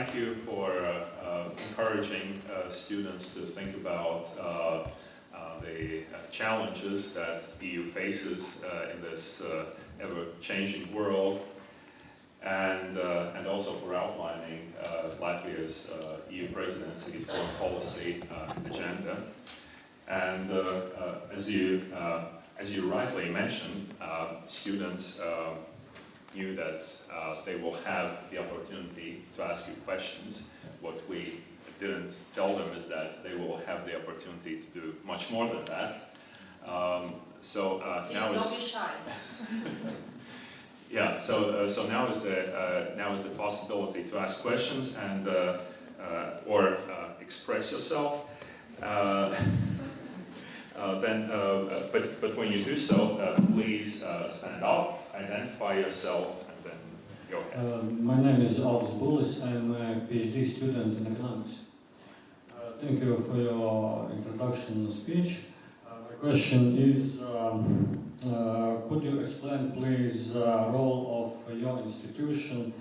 thank you for encouraging students to think about the challenges that EU faces in this ever-changing world, and also for outlining Latvia's EU presidency's foreign policy agenda. And as you rightly mentioned, students knew that they will have the opportunity to ask you questions. What we didn't tell them is that they will have the opportunity to do much more than that. Now don't be shy. Yeah. So now is the possibility to ask questions and or express yourself. But when you do so, please stand up, identify yourself, and then go ahead. My name is Aldis Bullis. I'm a PhD student in economics. Thank you for your introduction speech. My question is, could you explain, please, the role of your institution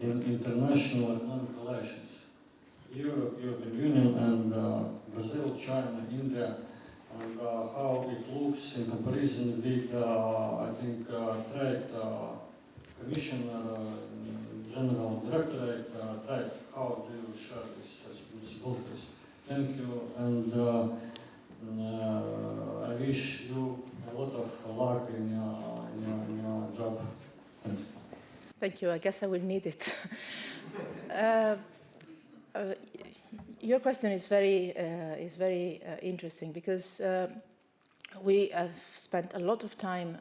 in international economic relations? European Union and Brazil, China, India, and how it looks in comparison with, I think, Trade Commissioner, General Directorate, Trade. How do you share these responsibilities? Thank you, and I wish you a lot of luck in your job. Thank you. Thank you. I guess I will need it. Your question is very interesting because we have spent a lot of time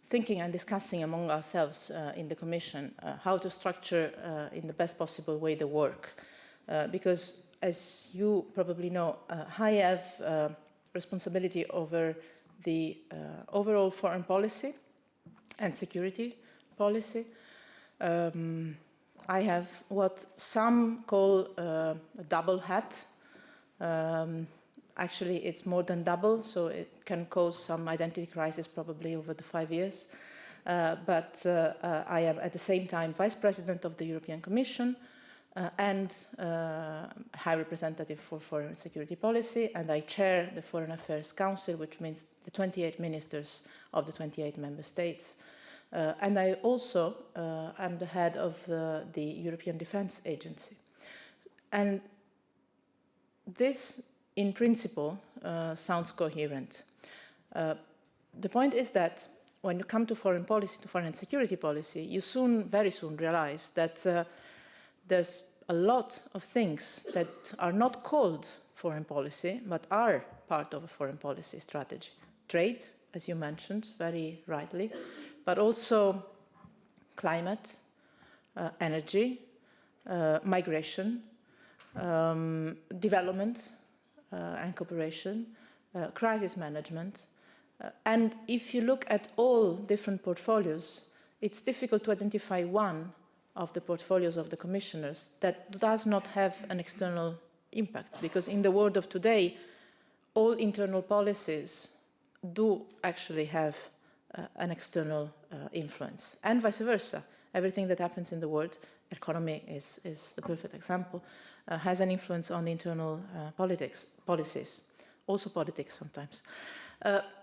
thinking and discussing among ourselves in the Commission how to structure in the best possible way the work. Because, as you probably know, I have responsibility over the overall foreign policy and security policy. I have what some call a double hat. Actually, it's more than double, so it can cause some identity crisis probably over the 5 years. But I am at the same time Vice President of the European Commission and High Representative for Foreign Security Policy, and I chair the Foreign Affairs Council, which means the 28 ministers of the 28 member states. And I also am the head of the European Defence Agency. And this, in principle, sounds coherent. The point is that when you come to foreign policy, to foreign and security policy, you very soon realize that there's a lot of things that are not called foreign policy, but are part of a foreign policy strategy. Trade, as you mentioned very rightly, but also climate, energy, migration, development and cooperation, crisis management. And if you look at all different portfolios, it's difficult to identify one of the portfolios of the commissioners that does not have an external impact, because in the world of today, all internal policies do actually have an external influence, and vice versa. Everything that happens in the world, economy is the perfect example, has an influence on the internal policies, also politics sometimes.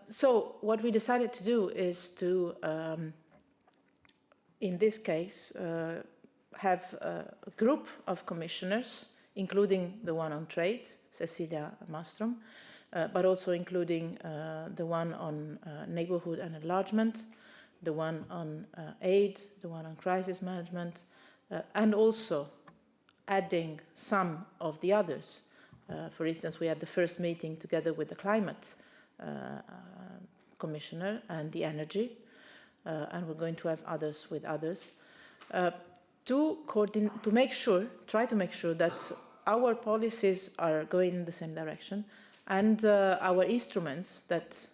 So what we decided to do is to, in this case, have a group of commissioners, including the one on trade, Cecilia Malmström, but also including the one on neighborhood and enlargement, the one on aid, the one on crisis management, and also adding some of the others. For instance, we had the first meeting together with the climate commissioner and the energy, and we're going to have others with others, to make sure, try to make sure that our policies are going in the same direction, and our instruments that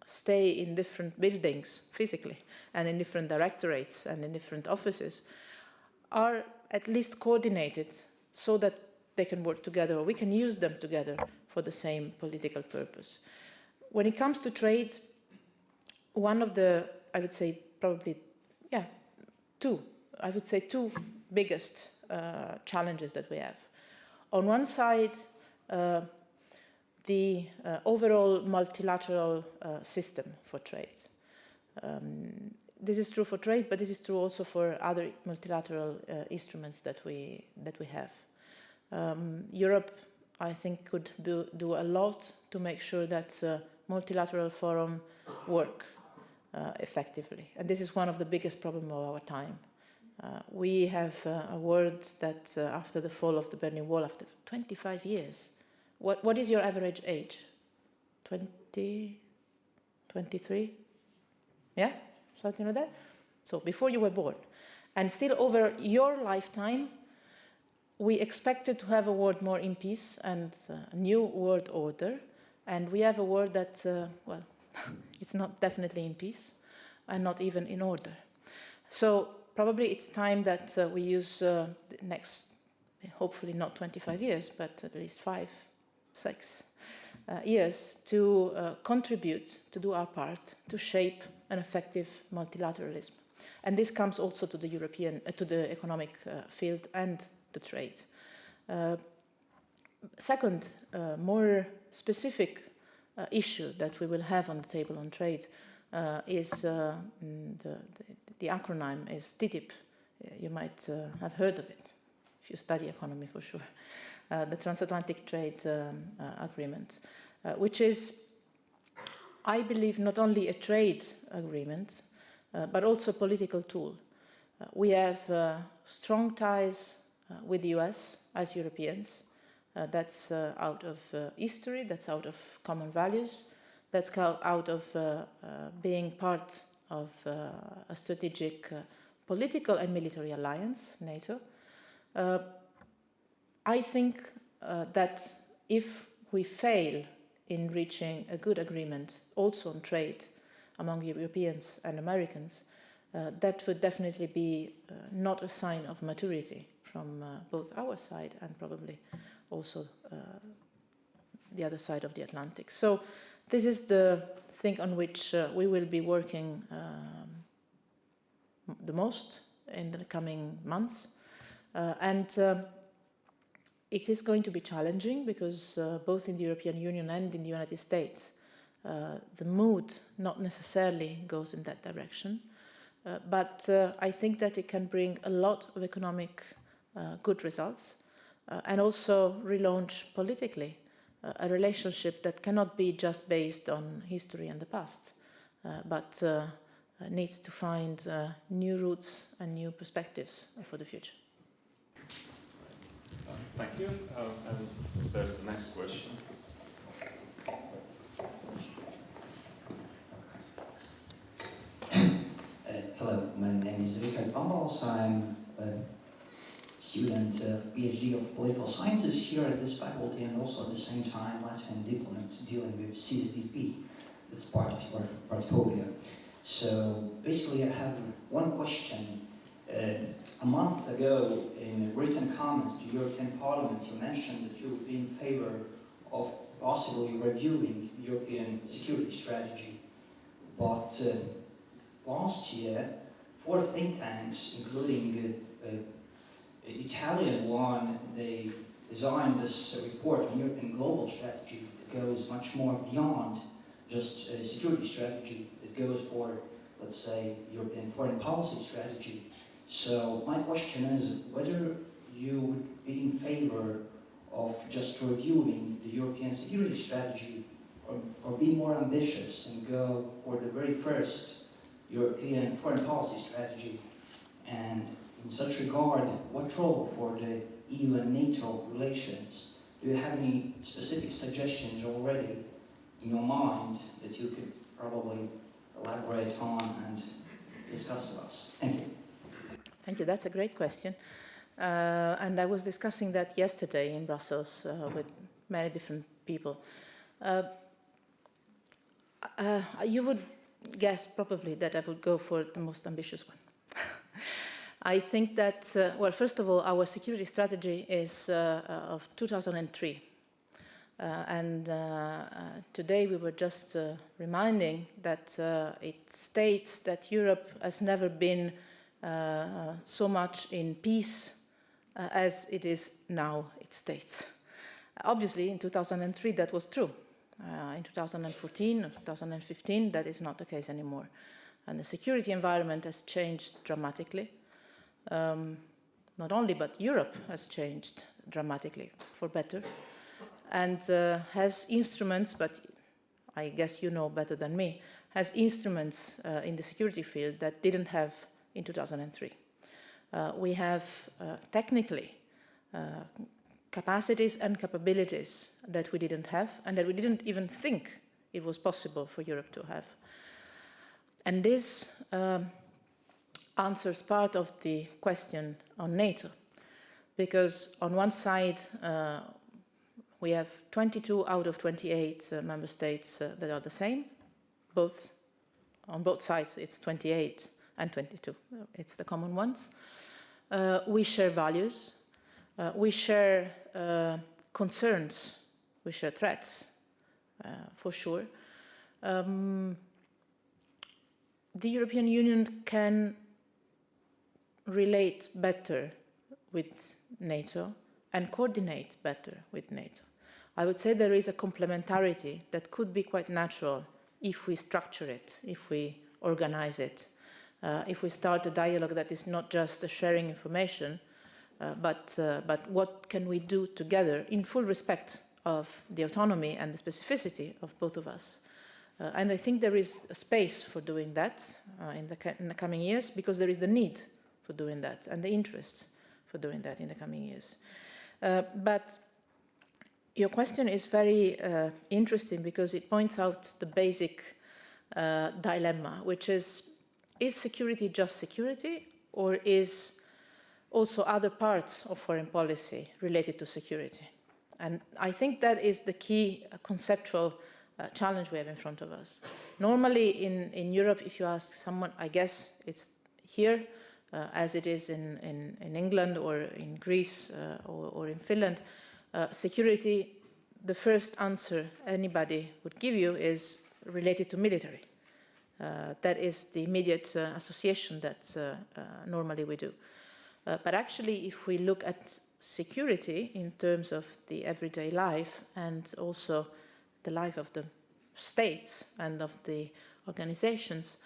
stay in different buildings physically and in different directorates and in different offices are at least coordinated so that they can work together, or we can use them together for the same political purpose. When it comes to trade, one of the, I would say probably, two biggest challenges that we have. On one side, the overall multilateral system for trade. This is true for trade, but this is true also for other multilateral instruments that we have. Europe, I think, could do a lot to make sure that multilateral forum work effectively. And this is one of the biggest problems of our time. We have a world that after the fall of the Berlin Wall, after 25 years, what is your average age? 20, 23? Yeah, something like that? So before you were born. And still over your lifetime, we expected to have a world more in peace and a new world order. And we have a world that, well, it's not definitely in peace and not even in order. So probably it's time that we use the next, hopefully not 25 years, but at least 5, 6 years to contribute, to do our part, to shape an effective multilateralism. And this comes also to the European, to the economic field and the trade. Second, more specific issue that we will have on the table on trade is the acronym is TTIP. You might have heard of it if you study economy for sure. The Transatlantic Trade Agreement, which is, I believe, not only a trade agreement, but also a political tool. We have strong ties with the US as Europeans. That's out of history, that's out of common values, that's out of being part of a strategic political and military alliance, NATO. I think that if we fail in reaching a good agreement also on trade among Europeans and Americans, that would definitely be not a sign of maturity from both our side and probably also the other side of the Atlantic. So this is the thing on which we will be working the most in the coming months. It is going to be challenging because both in the European Union and in the United States, the mood not necessarily goes in that direction. But I think that it can bring a lot of economic good results and also relaunch politically a relationship that cannot be just based on history and the past, but needs to find new roots and new perspectives for the future. Thank you. And there's the next question. Hello, my name is Richard Bambals. I'm a student, PhD of political sciences here at this faculty, and also at the same time Latvian diplomats dealing with CSDP. That's part of your portfolio. So basically I have one question. A month ago, in written comments to European Parliament, you mentioned that you would be in favor of possibly reviewing European security strategy. But last year, 4 think tanks, including Italian one, they designed this report on European global strategy that goes much more beyond just a security strategy. It goes for, let's say, European foreign policy strategy. So my question is whether you would be in favor of just reviewing the European security strategy or be more ambitious and go for the very first European foreign policy strategy. And in such regard, what role for the EU and NATO relations? Do you have any specific suggestions already in your mind that you could probably elaborate on and discuss with us? Thank you. Thank you. That's a great question. And I was discussing that yesterday in Brussels with many different people. You would guess probably that I would go for the most ambitious one. I think that, well, first of all, our security strategy is of 2003. Today we were just reminding that it states that Europe has never been so much in peace as it is now, it states. Obviously, in 2003, that was true. In 2014 or 2015, that is not the case anymore. And the security environment has changed dramatically. Not only, but Europe has changed dramatically for better, and has instruments, but I guess you know better than me, has instruments in the security field that didn't have in 2003. We have technically capacities and capabilities that we didn't have and that we didn't even think it was possible for Europe to have. And this answers part of the question on NATO, because on one side we have 22 out of 28 member states that are the same. On both sides it's 28 and 22, it's the common ones. We share values, we share concerns, we share threats, for sure. The European Union can relate better with NATO and coordinate better with NATO. I would say there is a complementarity that could be quite natural if we structure it, if we organize it, if we start a dialogue that is not just sharing information, but what can we do together in full respect of the autonomy and the specificity of both of us. And I think there is a space for doing that in the coming years, because there is the need for doing that and the interest for doing that in the coming years. But your question is very interesting, because it points out the basic dilemma, which is security just security, or is also other parts of foreign policy related to security? And I think that is the key conceptual challenge we have in front of us. Normally in Europe, if you ask someone, I guess it's here, as it is in England or in Greece or in Finland, security, the first answer anybody would give you is related to military. That is the immediate association that normally we do. But actually, if we look at security in terms of the everyday life and also the life of the states and of the organizations,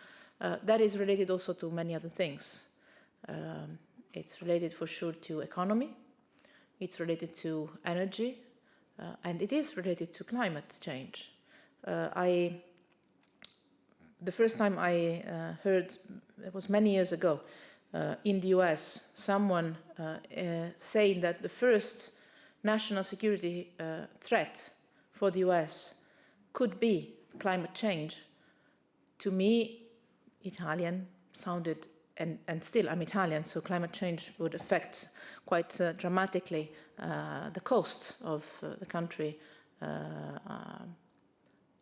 that is related also to many other things. It's related for sure to economy, it's related to energy, and it is related to climate change. The first time I heard, it was many years ago, in the US, someone saying that the first national security threat for the US could be climate change. To me, Italian sounded, and still I'm Italian, so climate change would affect quite dramatically the coast of the country.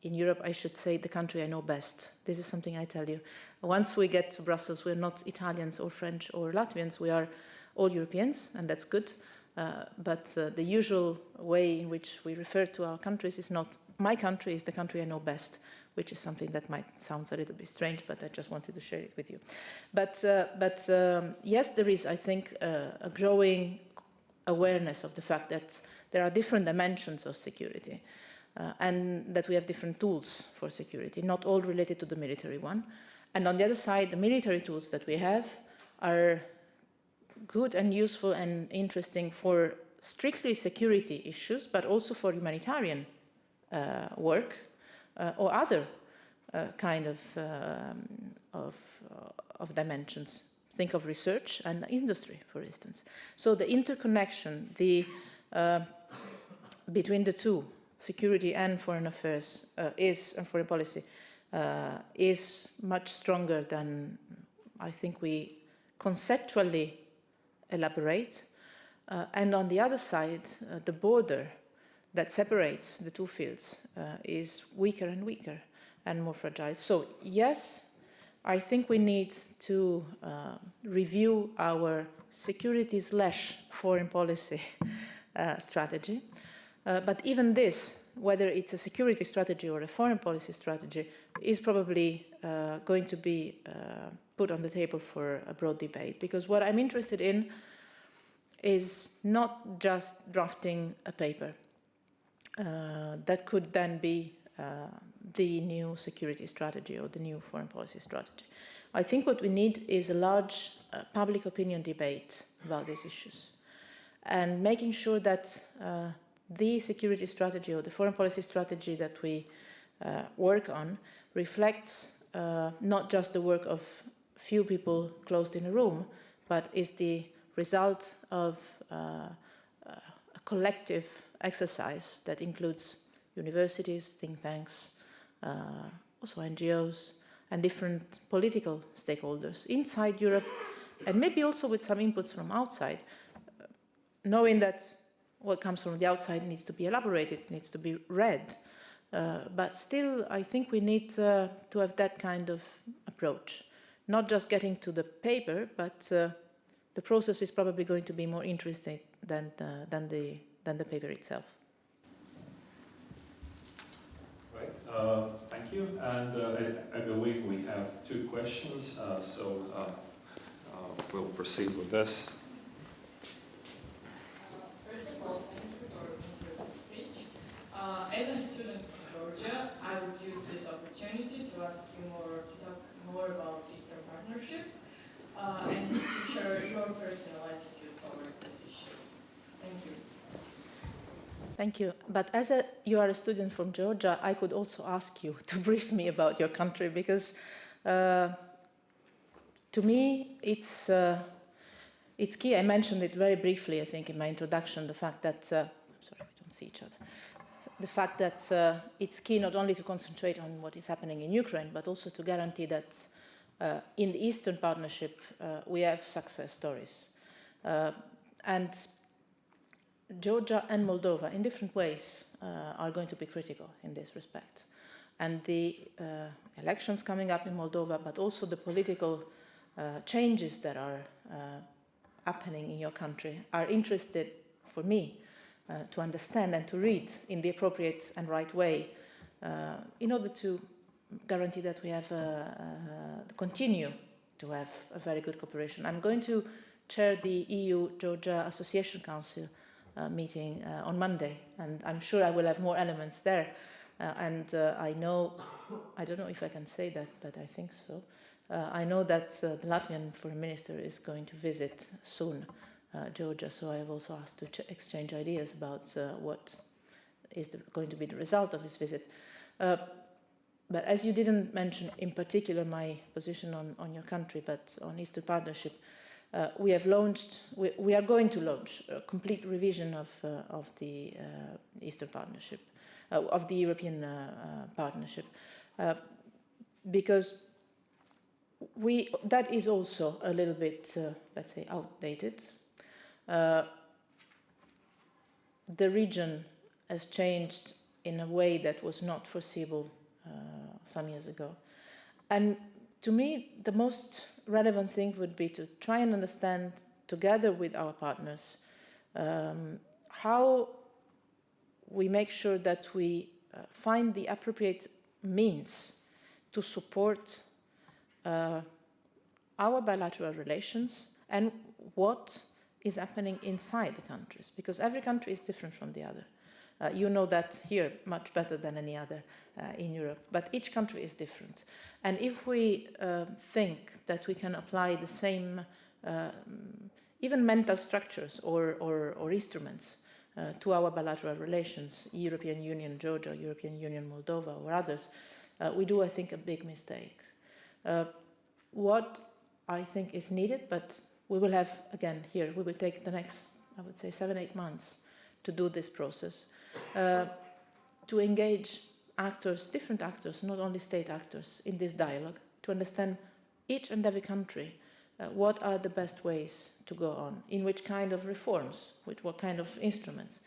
In Europe, I should say the country I know best. This is something I tell you. Once we get to Brussels, we're not Italians or French or Latvians, we are all Europeans, and that's good. But the usual way in which we refer to our countries is not my country, is the country I know best, which is something that might sound a little bit strange, but I just wanted to share it with you. But yes, there is, I think, a growing awareness of the fact that there are different dimensions of security. And that we have different tools for security, not all related to the military one. And on the other side, the military tools that we have are good and useful and interesting for strictly security issues, but also for humanitarian work or other kind of dimensions. Think of research and industry, for instance. So the interconnection between the two, security and foreign affairs, and foreign policy, is much stronger than I think we conceptually elaborate. And on the other side, the border that separates the two fields is weaker and weaker and more fragile. So yes, I think we need to review our security/foreign policy strategy. But even this, whether it's a security strategy or a foreign policy strategy, is probably going to be put on the table for a broad debate. Because what I'm interested in is not just drafting a paper. That could then be the new security strategy or the new foreign policy strategy. I think what we need is a large public opinion debate about these issues, and making sure that the security strategy or the foreign policy strategy that we work on reflects not just the work of few people closed in a room, but is the result of a collective exercise that includes universities, think tanks, also NGOs, and different political stakeholders inside Europe, and maybe also with some inputs from outside, knowing that what comes from the outside needs to be elaborated, needs to be read. But still, I think we need to have that kind of approach. Not just getting to the paper, but the process is probably going to be more interesting than the paper itself. Right, thank you. And I believe we have 2 questions, so we'll proceed with this. First of all, thank you for an interesting speech. As a student from Georgia, I would use this opportunity to ask you to talk more about Eastern Partnership and to share your personal attitude towards this issue. Thank you. Thank you. But as you are a student from Georgia, I could also ask you to brief me about your country, because to me it's key. I mentioned it very briefly, I think, in my introduction, the fact that, sorry, we don't see each other. The fact that it's key not only to concentrate on what is happening in Ukraine, but also to guarantee that in the Eastern Partnership we have success stories. And Georgia and Moldova, in different ways, are going to be critical in this respect. And the elections coming up in Moldova, but also the political changes that are happening in your country, are interested for me to understand and to read in the appropriate and right way in order to guarantee that we have continue to have a very good cooperation. I'm going to chair the EU-Georgia Association Council meeting on Monday, and I'm sure I will have more elements there. I know, I don't know if I can say that, but I think so. I know that the Latvian Foreign Minister is going to visit soon Georgia, so I have also asked to exchange ideas about what is going to be the result of his visit. But as you didn't mention in particular my position on your country, but on Eastern Partnership, we have launched, we are going to launch a complete revision of the Eastern Partnership, of the European Partnership, because that is also a little bit, let's say, outdated. The region has changed in a way that was not foreseeable some years ago. And to me, the most relevant thing would be to try and understand, together with our partners, how we make sure that we find the appropriate means to support our bilateral relations and what is happening inside the countries, because every country is different from the other. You know that here much better than any other in Europe, but each country is different. And if we think that we can apply the same, even mental structures or instruments to our bilateral relations, European Union, Georgia, European Union, Moldova, or others, we do, I think, a big mistake. What I think is needed, but we will have, again, here, we will take the next, I would say, 7-8 months to do this process, to engage actors, different actors, not only state actors, in this dialogue, to understand each and every country, what are the best ways to go on, in which kind of reforms, with what kind of instruments,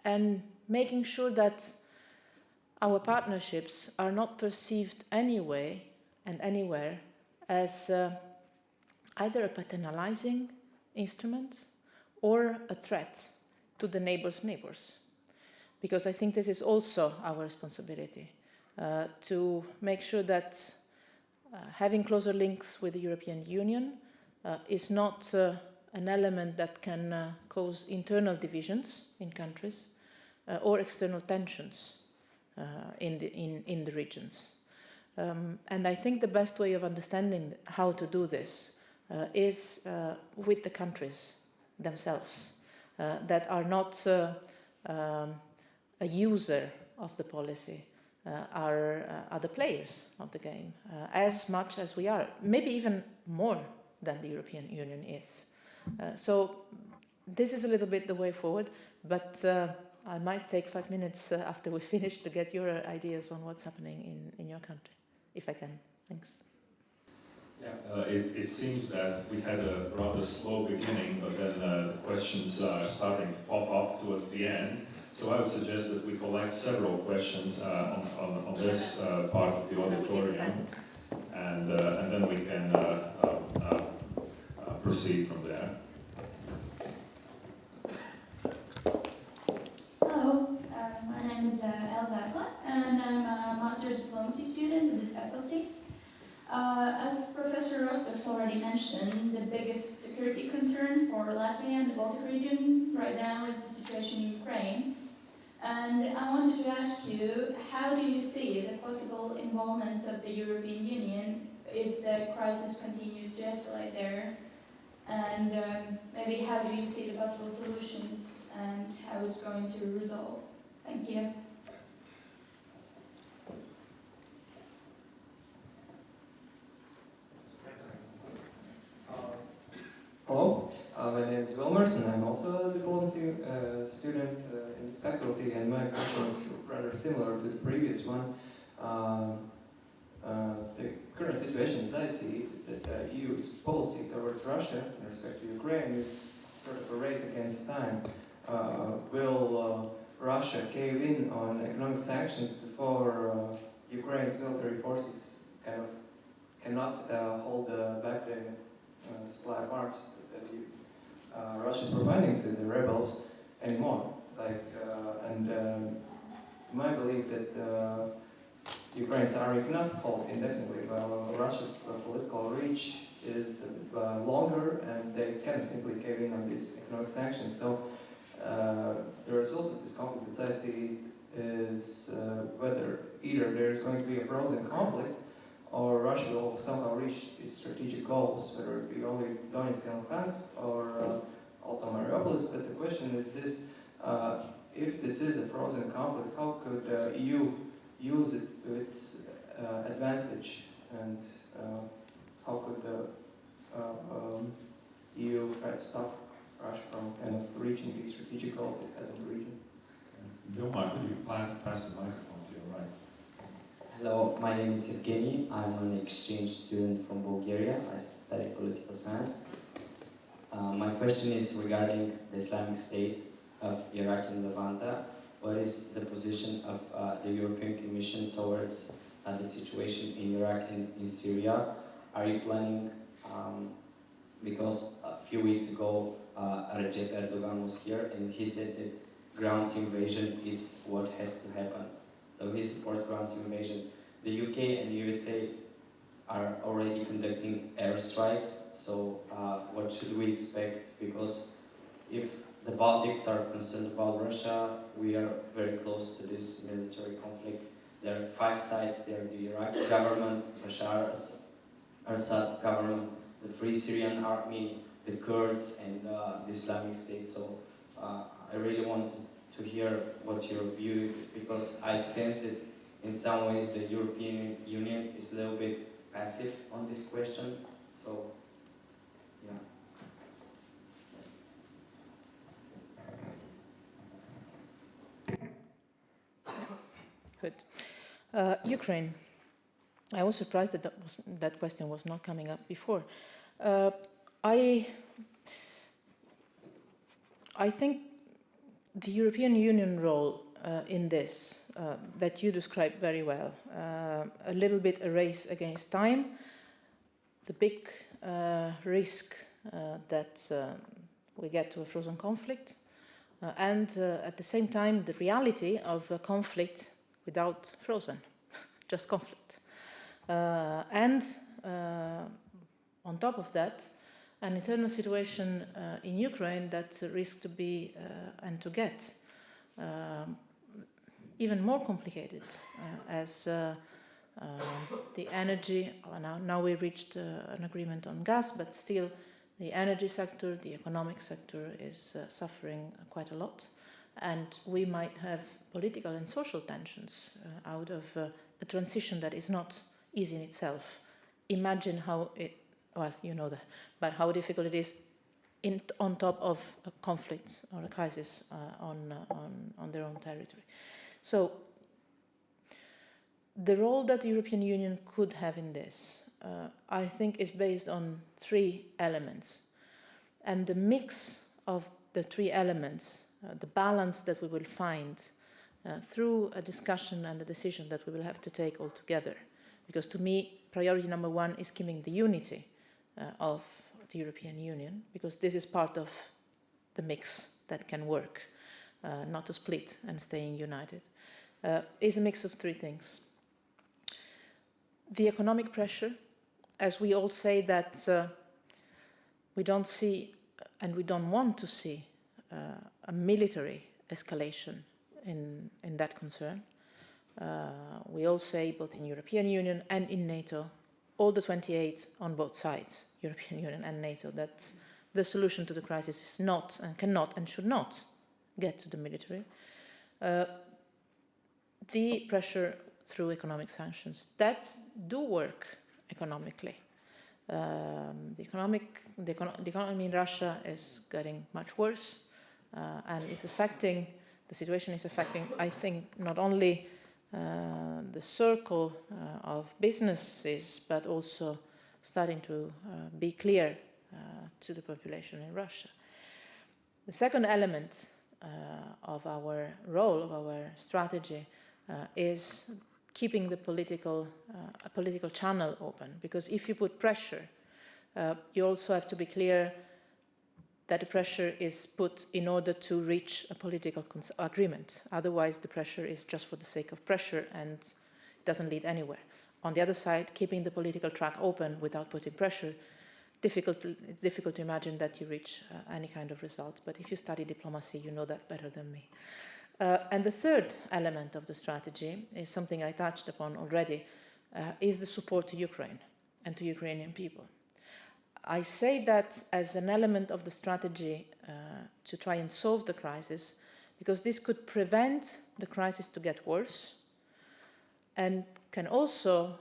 and making sure that our partnerships are not perceived anyway and anywhere as either a paternalizing instrument or a threat to the neighbors' neighbors. Because I think this is also our responsibility, to make sure that having closer links with the European Union is not an element that can cause internal divisions in countries or external tensions in the regions. And I think the best way of understanding how to do this is with the countries themselves that are not a user of the policy, are the players of the game, as much as we are, maybe even more than the European Union is. So this is a little bit the way forward, but I might take 5 minutes after we finish to get your ideas on what's happening in your country, if I can. Thanks. Yeah, it seems that we had a rather slow beginning, but then the questions are starting to pop up towards the end. So I would suggest that we collect several questions on this part of the auditorium, and then we can proceed from there. Hello, my name is Elza Akla, and I'm a master's diplomacy student in this faculty. As Professor Rostov's already mentioned, the biggest security concern for Latvia and the Baltic region right now is the situation in Ukraine. And I wanted to ask you, how do you see the possible involvement of the European Union if the crisis continues to escalate there? And maybe how do you see the possible solutions and how it's going to resolve? Thank you. Hello, my name is Wilmers and I'm also a diplomacy student in this faculty, and my question is rather similar to the previous one. The current situation that I see is that the EU's policy towards Russia in respect to Ukraine is sort of a race against time. Will Russia cave in on economic sanctions before Ukraine's military forces kind of cannot hold back the supply of arms that Russia is providing to the rebels anymore? My belief that Ukraine's army cannot hold indefinitely, while Russia's political reach is longer, and they can't simply cave in on these economic sanctions. So the result of this conflict, as I see, is whether either there's going to be a frozen conflict, or Russia will somehow reach its strategic goals, whether it be only Donetsk and Luhansk or also Mariupolis. But the question is this: if this is a frozen conflict, how could EU use it to its advantage, and how could the EU try to stop Russia from kind of reaching these strategic goals it has in the region? Vilmar, could you pass the microphone to your right? Hello, my name is Evgeny. I'm an exchange student from Bulgaria. I study political science. My question is regarding the Islamic State of Iraq and Levant. What is the position of the European Commission towards the situation in Iraq and in Syria? Are you planning, because a few weeks ago Recep Erdogan was here and he said that ground invasion is what has to happen. So he supports ground invasion. The UK and USA are already conducting airstrikes, so what should we expect? Because if the Baltics are concerned about Russia, we are very close to this military conflict. There are 5 sides there: the Iraqi government, Bashar Assad government, the Free Syrian Army, the Kurds, and the Islamic State. So I really want to hear what your view, because I sense that in some ways the European Union is a little bit passive on this question. So, yeah. Good. Ukraine. I was surprised that that question was not coming up before. I think the European Union role in this, that you described very well, a little bit a race against time, the big risk that we get to a frozen conflict, and at the same time the reality of a conflict without frozen, just conflict. And on top of that, an internal situation in Ukraine that risks to be and to get even more complicated as the energy, now we reached an agreement on gas, but still the energy sector, the economic sector is suffering quite a lot. And we might have political and social tensions out of a transition that is not easy in itself. Imagine how it, well, you know that, but how difficult it is on top of a conflict or a crisis on their own territory. So the role that the European Union could have in this, I think, is based on 3 elements. And the mix of the 3 elements, the balance that we will find through a discussion and a decision that we will have to take all together. Because to me, priority number 1 is keeping the unity of the European Union, because this is part of the mix that can work, not to split and staying united. Is a mix of 3 things. The economic pressure, as we all say that we don't see and we don't want to see a military escalation in that concern. We all say, both in European Union and in NATO, all the 28 on both sides, European Union and NATO, that the solution to the crisis is not and cannot and should not get to the military. The pressure through economic sanctions that do work economically. The economy in Russia is getting much worse and is affecting, the situation is affecting, I think, not only the circle of businesses, but also starting to be clear to the population in Russia. The second element of our role, of our strategy, is keeping the a political channel open. Because if you put pressure, you also have to be clear that the pressure is put in order to reach a political agreement. Otherwise, the pressure is just for the sake of pressure and doesn't lead anywhere. On the other side, keeping the political track open without putting pressure, it's difficult to imagine that you reach any kind of result. But if you study diplomacy, you know that better than me. And the third element of the strategy is something I touched upon already, is the support to Ukraine and to Ukrainian people. I say that as an element of the strategy to try and solve the crisis, because this could prevent the crisis to get worse and can also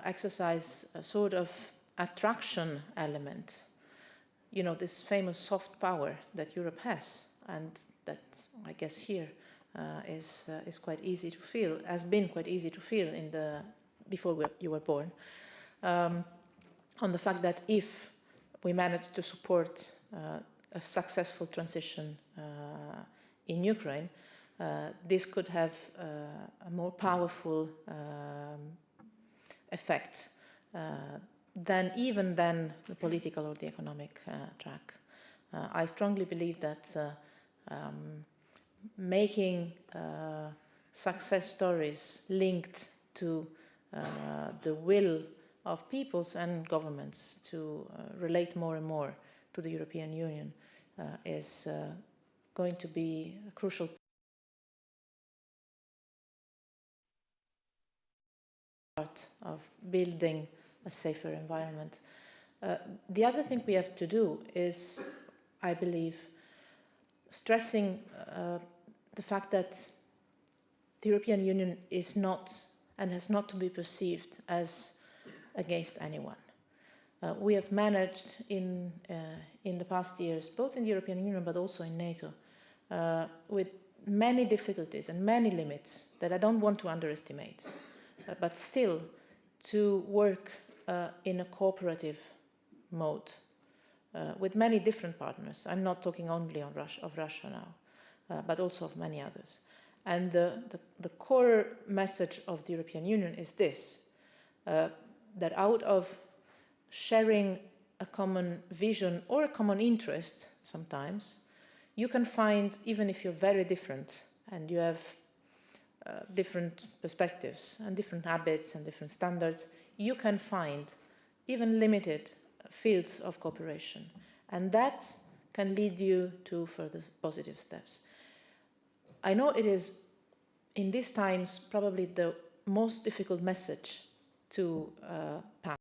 exercise a sort of attraction element. You know, this famous soft power that Europe has, and that I guess here is quite easy to feel, has been quite easy to feel before you were born, on the fact that if we manage to support a successful transition in Ukraine, this could have a more powerful effect than the political or the economic track. I strongly believe that making success stories linked to the will of peoples and governments to relate more and more to the European Union is going to be a crucial part of building a safer environment. The other thing we have to do is, I believe, stressing the fact that the European Union is not and has not to be perceived as against anyone. We have managed in the past years, both in the European Union but also in NATO, with many difficulties and many limits that I don't want to underestimate, but still to work in a cooperative mode with many different partners. I'm not talking only of Russia now, but also of many others. And the core message of the European Union is this, that out of sharing a common vision or a common interest sometimes, you can find, even if you're very different and you have different perspectives and different habits and different standards, you can find even limited fields of cooperation. And that can lead you to further positive steps. I know it is, in these times, probably the most difficult message to pass.